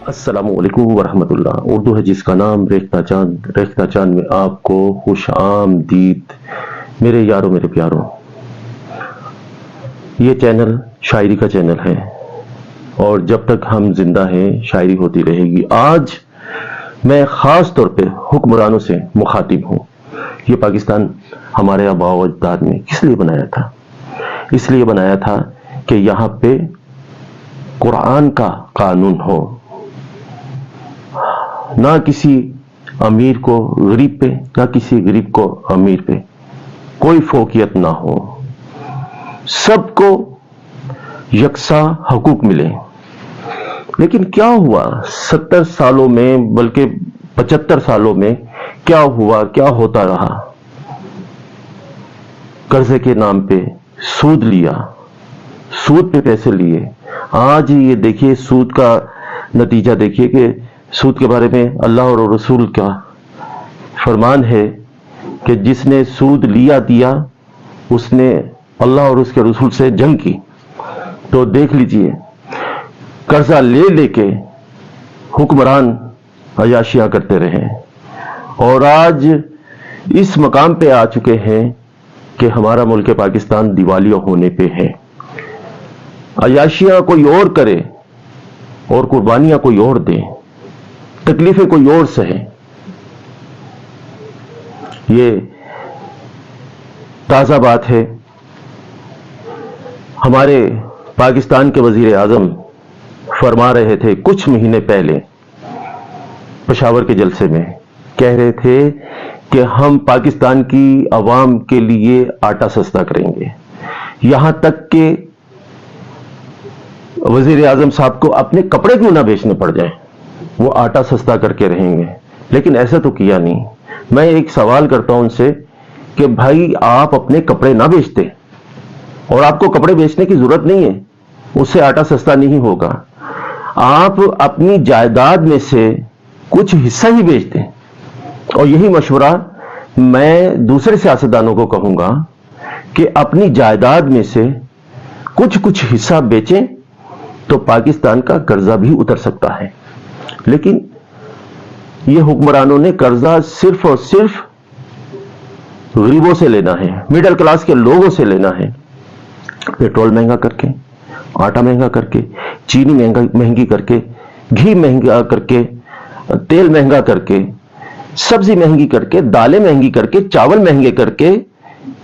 السلام علیکم ورحمۃ اللہ۔ اردو ہے جس کا نام ریختہ چاند، ریختہ چاند میں آپ کو خوش آمدید میرے یاروں میرے پیاروں۔ یہ چینل شاعری کا چینل ہے اور جب تک ہم زندہ ہیں شاعری ہوتی رہے گی۔ آج میں خاص طور پہ حکمرانوں سے مخاطب ہوں۔ یہ پاکستان ہمارے آباء و اجداد نے کس لیے بنایا تھا؟ اس لیے بنایا تھا کہ یہاں پہ قرآن کا قانون ہو، نہ کسی امیر کو غریب پہ، نہ کسی غریب کو امیر پہ کوئی فوقیت نہ ہو، سب کو یکساں حقوق ملے۔ لیکن کیا ہوا 70 سالوں میں، بلکہ 75 سالوں میں کیا ہوا، کیا ہوتا رہا؟ قرضے کے نام پہ سود لیا، سود پہ پیسے لیے۔ آج یہ دیکھیے سود کا نتیجہ دیکھیے کہ سود کے بارے میں اللہ اور رسول کا فرمان ہے کہ جس نے سود لیا دیا اس نے اللہ اور اس کے رسول سے جنگ کی۔ تو دیکھ لیجئے قرضہ لے لے کے حکمران عیاشیاں کرتے رہے اور آج اس مقام پہ آ چکے ہیں کہ ہمارا ملک پاکستان دیوالیہ ہونے پہ ہے۔ عیاشیاں کوئی اور کرے اور قربانیاں کوئی اور دے، تکلیفیں کوئی اور سہے۔ یہ تازہ بات ہے، ہمارے پاکستان کے وزیر اعظم فرما رہے تھے کچھ مہینے پہلے پشاور کے جلسے میں، کہہ رہے تھے کہ ہم پاکستان کی عوام کے لیے آٹا سستا کریں گے، یہاں تک کہ وزیر اعظم صاحب کو اپنے کپڑے کیوں نہ بیچنے پڑ جائیں، وہ آٹا سستا کر کے رہیں گے۔ لیکن ایسا تو کیا نہیں۔ میں ایک سوال کرتا ہوں ان سے کہ بھائی آپ اپنے کپڑے نہ بیچتے، اور آپ کو کپڑے بیچنے کی ضرورت نہیں ہے، اس سے آٹا سستا نہیں ہوگا، آپ اپنی جائیداد میں سے کچھ حصہ ہی بیچتے۔ اور یہی مشورہ میں دوسرے سیاستدانوں کو کہوں گا کہ اپنی جائیداد میں سے کچھ حصہ بیچیں تو پاکستان کا قرضہ بھی اتر سکتا ہے۔ لیکن یہ حکمرانوں نے قرضہ صرف اور صرف غریبوں سے لینا ہے، مڈل کلاس کے لوگوں سے لینا ہے۔ پیٹرول مہنگا کر کے، آٹا مہنگا کر کے، چینی مہنگی کر کے، گھی مہنگا کر کے، تیل مہنگا کر کے، سبزی مہنگی کر کے، دالیں مہنگی کر کے، چاول مہنگے کر کے،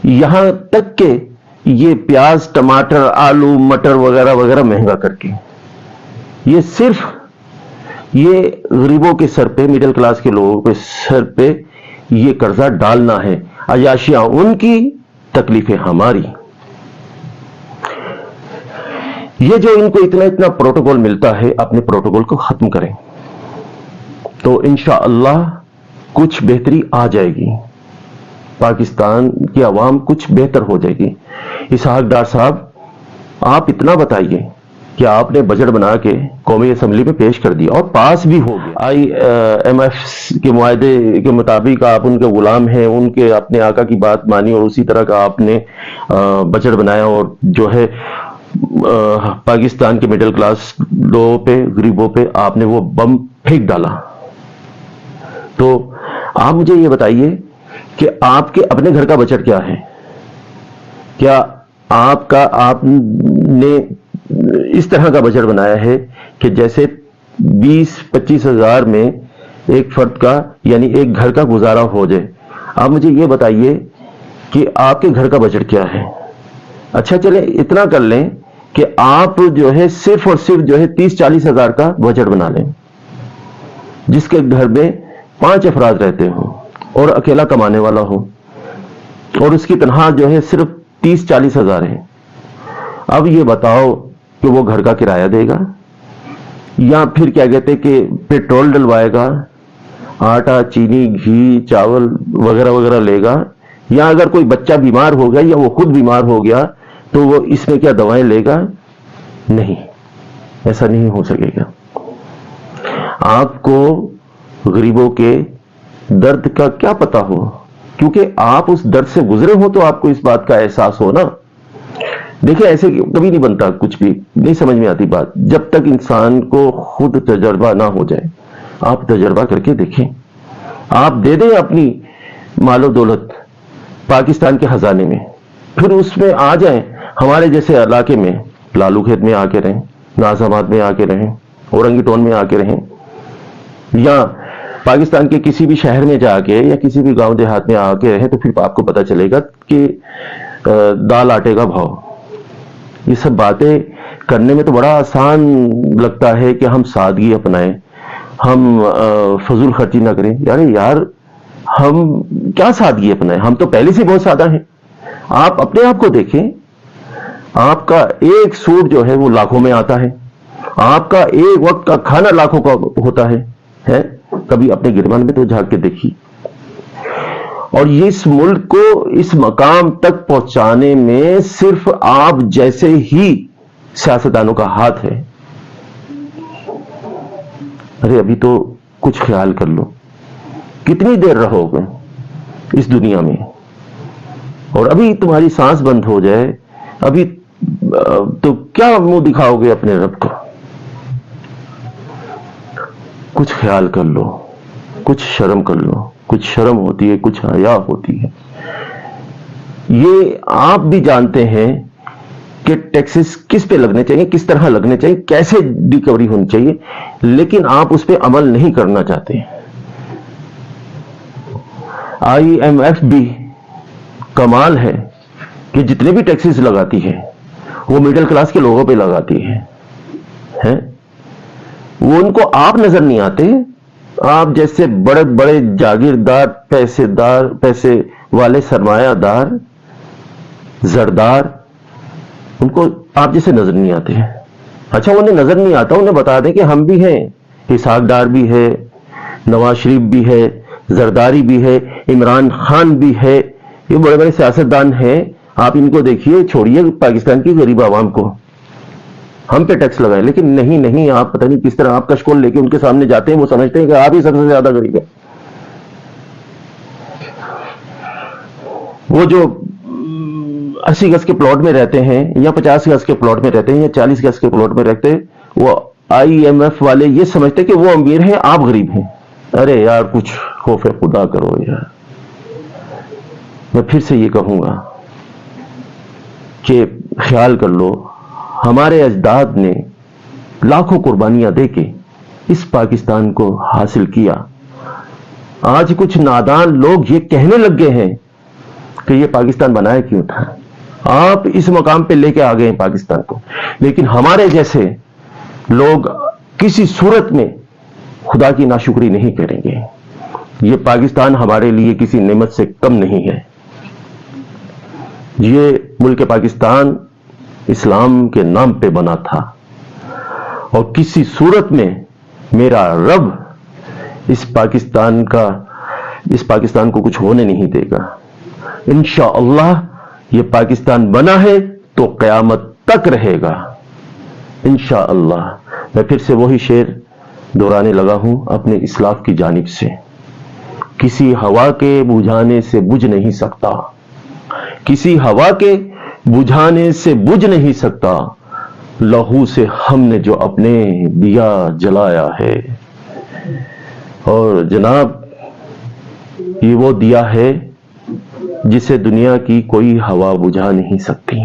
یہاں تک کہ یہ پیاز، ٹماٹر، آلو، مٹر وغیرہ وغیرہ مہنگا کر کے، یہ صرف یہ غریبوں کے سر پہ، مڈل کلاس کے لوگوں کے سر پہ یہ قرضہ ڈالنا ہے۔ عیاشیاں ان کی، تکلیفیں ہماری۔ یہ جو ان کو اتنا پروٹوکول ملتا ہے، اپنے پروٹوکول کو ختم کریں تو انشاءاللہ کچھ بہتری آ جائے گی، پاکستان کی عوام کچھ بہتر ہو جائے گی۔ اسحاق ڈار صاحب، آپ اتنا بتائیے کہ آپ نے بجٹ بنا کے قومی اسمبلی میں پیش کر دیا اور پاس بھی ہو گیا۔ IMF کے معاہدے کے مطابق آپ ان کے غلام ہیں، ان کے اپنے آقا کی بات مانی اور اسی طرح کا آپ نے بجٹ بنایا اور جو ہے پاکستان کے مڈل کلاس لوگوں پہ، غریبوں پہ آپ نے وہ بم پھینک ڈالا۔ تو آپ مجھے یہ بتائیے کہ آپ کے اپنے گھر کا بجٹ کیا ہے؟ کیا آپ نے اس طرح کا بجٹ بنایا ہے کہ جیسے 20-25 ہزار میں ایک فرد کا، یعنی ایک گھر کا گزارا ہو جائے؟ آپ مجھے یہ بتائیے کہ آپ کے گھر کا بجٹ کیا ہے؟ اچھا چلیں اتنا کر لیں کہ آپ جو ہے صرف اور صرف جو ہے 30-40 ہزار کا بجٹ بنا لیں، جس کے گھر میں 5 افراد رہتے ہوں اور اکیلا کمانے والا ہو، اور اس کی تنخواہ جو ہے صرف 30-40 ہزار ہے۔ اب یہ بتاؤ کہ وہ گھر کا کرایہ دے گا، یا پھر کیا کہتے کہ پیٹرول ڈلوائے گا، آٹا، چینی، گھی، چاول وغیرہ وغیرہ لے گا، یا اگر کوئی بچہ بیمار ہو گیا یا وہ خود بیمار ہو گیا تو وہ اس میں کیا دوائیں لے گا؟ نہیں، ایسا نہیں ہو سکے گا۔ آپ کو غریبوں کے درد کا کیا پتا ہو، کیونکہ آپ اس درد سے گزرے ہو تو آپ کو اس بات کا احساس ہو نا دیکھیں ایسے کبھی نہیں بنتا، کچھ بھی نہیں سمجھ میں آتی بات جب تک انسان کو خود تجربہ نہ ہو جائے. آپ تجربہ کر کے دیکھیں، آپ دے دیں اپنی مال و دولت پاکستان کے خزانے میں، پھر اس میں آ جائیں ہمارے جیسے علاقے میں، لالو کھیت میں آ کے رہیں، ناز آباد میں آ کے رہیں، اورنگی ٹون میں آ کے رہیں، یا پاکستان کے کسی بھی شہر میں جا کے یا کسی بھی گاؤں دیہات میں آ کے رہیں، تو پھر آپ کو پتا چلے گا کہ دال آٹے کا بھاؤ. یہ سب باتیں کرنے میں تو بڑا آسان لگتا ہے کہ ہم سادگی اپنائیں، ہم فضول خرچی نہ کریں. یار ہم کیا سادگی اپنائیں؟ ہم تو پہلے سے بہت سادہ ہیں. آپ اپنے آپ کو دیکھیں، آپ کا ایک سوٹ جو ہے وہ لاکھوں میں آتا ہے، آپ کا ایک وقت کا کھانا لاکھوں کا ہوتا ہے. کبھی اپنے گرمان میں تو جھانک کے دیکھیے. اور یہ اس ملک کو اس مقام تک پہنچانے میں صرف آپ جیسے ہی سیاستدانوں کا ہاتھ ہے. ارے ابھی تو کچھ خیال کر لو، کتنی دیر رہو گے اس دنیا میں؟ اور ابھی تمہاری سانس بند ہو جائے، ابھی تو کیا منہ دکھاؤ گے اپنے رب کو؟ کچھ خیال کر لو، کچھ شرم کر لو. کچھ شرم ہوتی ہے، کچھ حیا ہوتی ہے. یہ آپ بھی جانتے ہیں کہ ٹیکسز کس پہ لگنے چاہیے، کس طرح لگنے چاہیے، کیسے ریکوری ہونی چاہیے، لیکن آپ اس پہ عمل نہیں کرنا چاہتے. IMF بھی کمال ہے کہ جتنے بھی ٹیکسز لگاتی ہے وہ مڈل کلاس کے لوگوں پہ لگاتی ہے. وہ ان کو آپ نظر نہیں آتے. آپ جیسے بڑے بڑے جاگیردار، پیسے والے سرمایہ دار، زردار، ان کو آپ جیسے نظر نہیں آتے ہیں. اچھا انہیں نظر نہیں آتا، انہیں بتا دیں کہ ہم بھی ہیں، اسحاق ڈار بھی ہے، نواز شریف بھی ہے، زرداری بھی ہے، عمران خان بھی ہے، یہ بڑے بڑے سیاستدان ہیں. آپ ان کو دیکھیے، چھوڑیے پاکستان کی غریب عوام کو، ہم پہ ٹیکس لگائے. لیکن نہیں، آپ پتہ نہیں کس طرح آپ کشکول لے کے ان کے سامنے جاتے ہیں، وہ سمجھتے ہیں کہ آپ ہی سب سے زیادہ غریب ہیں. وہ جو 80 گز کے پلاٹ میں رہتے ہیں یا 50 گز کے پلاٹ میں رہتے ہیں یا 40 گز کے پلاٹ میں رہتے ہیں، وہ IMF والے یہ سمجھتے کہ وہ امیر ہیں، آپ غریب ہیں. ارے یار کچھ خوف خدا کرو یار. میں پھر سے یہ کہوں گا کہ خیال کر لو، ہمارے اجداد نے لاکھوں قربانیاں دے کے اس پاکستان کو حاصل کیا. آج کچھ نادان لوگ یہ کہنے لگ گئے ہیں کہ یہ پاکستان بنایا کیوں تھا. آپ اس مقام پہ لے کے آ گئے ہیں پاکستان کو، لیکن ہمارے جیسے لوگ کسی صورت میں خدا کی ناشکری نہیں کریں گے. یہ پاکستان ہمارے لیے کسی نعمت سے کم نہیں ہے. یہ ملک پاکستان اسلام کے نام پہ بنا تھا، اور کسی صورت میں میرا رب اس پاکستان کو کچھ ہونے نہیں دے گا. انشاءاللہ یہ پاکستان بنا ہے تو قیامت تک رہے گا انشاءاللہ. میں پھر سے وہی شعر دہرانے لگا ہوں اپنے اسلاف کی جانب سے: کسی ہوا کے بجھانے سے بجھ نہیں سکتا، کسی ہوا کے بجھانے سے بجھ نہیں سکتا، لہو سے ہم نے جو اپنے دیا جلایا ہے. اور جناب یہ وہ دیا ہے جسے دنیا کی کوئی ہوا بجھا نہیں سکتی.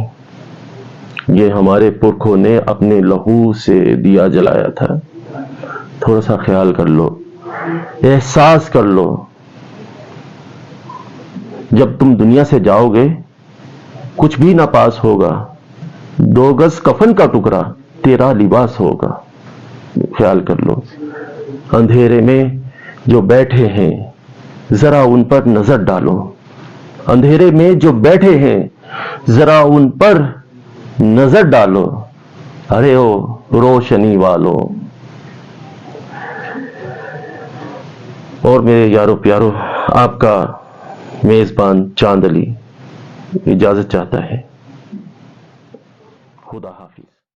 یہ ہمارے پرکھوں نے اپنے لہو سے دیا جلایا تھا. تھوڑا سا خیال کر لو، احساس کر لو. جب تم دنیا سے جاؤ گے کچھ بھی نہ پاس ہوگا، 2 گز کفن کا ٹکڑا تیرا لباس ہوگا. خیال کر لو. اندھیرے میں جو بیٹھے ہیں ذرا ان پر نظر ڈالو، اندھیرے میں جو بیٹھے ہیں ذرا ان پر نظر ڈالو. ارے او روشنی والو. اور میرے یارو پیارو، آپ کا میزبان چاند علی اجازت چاہتا ہے.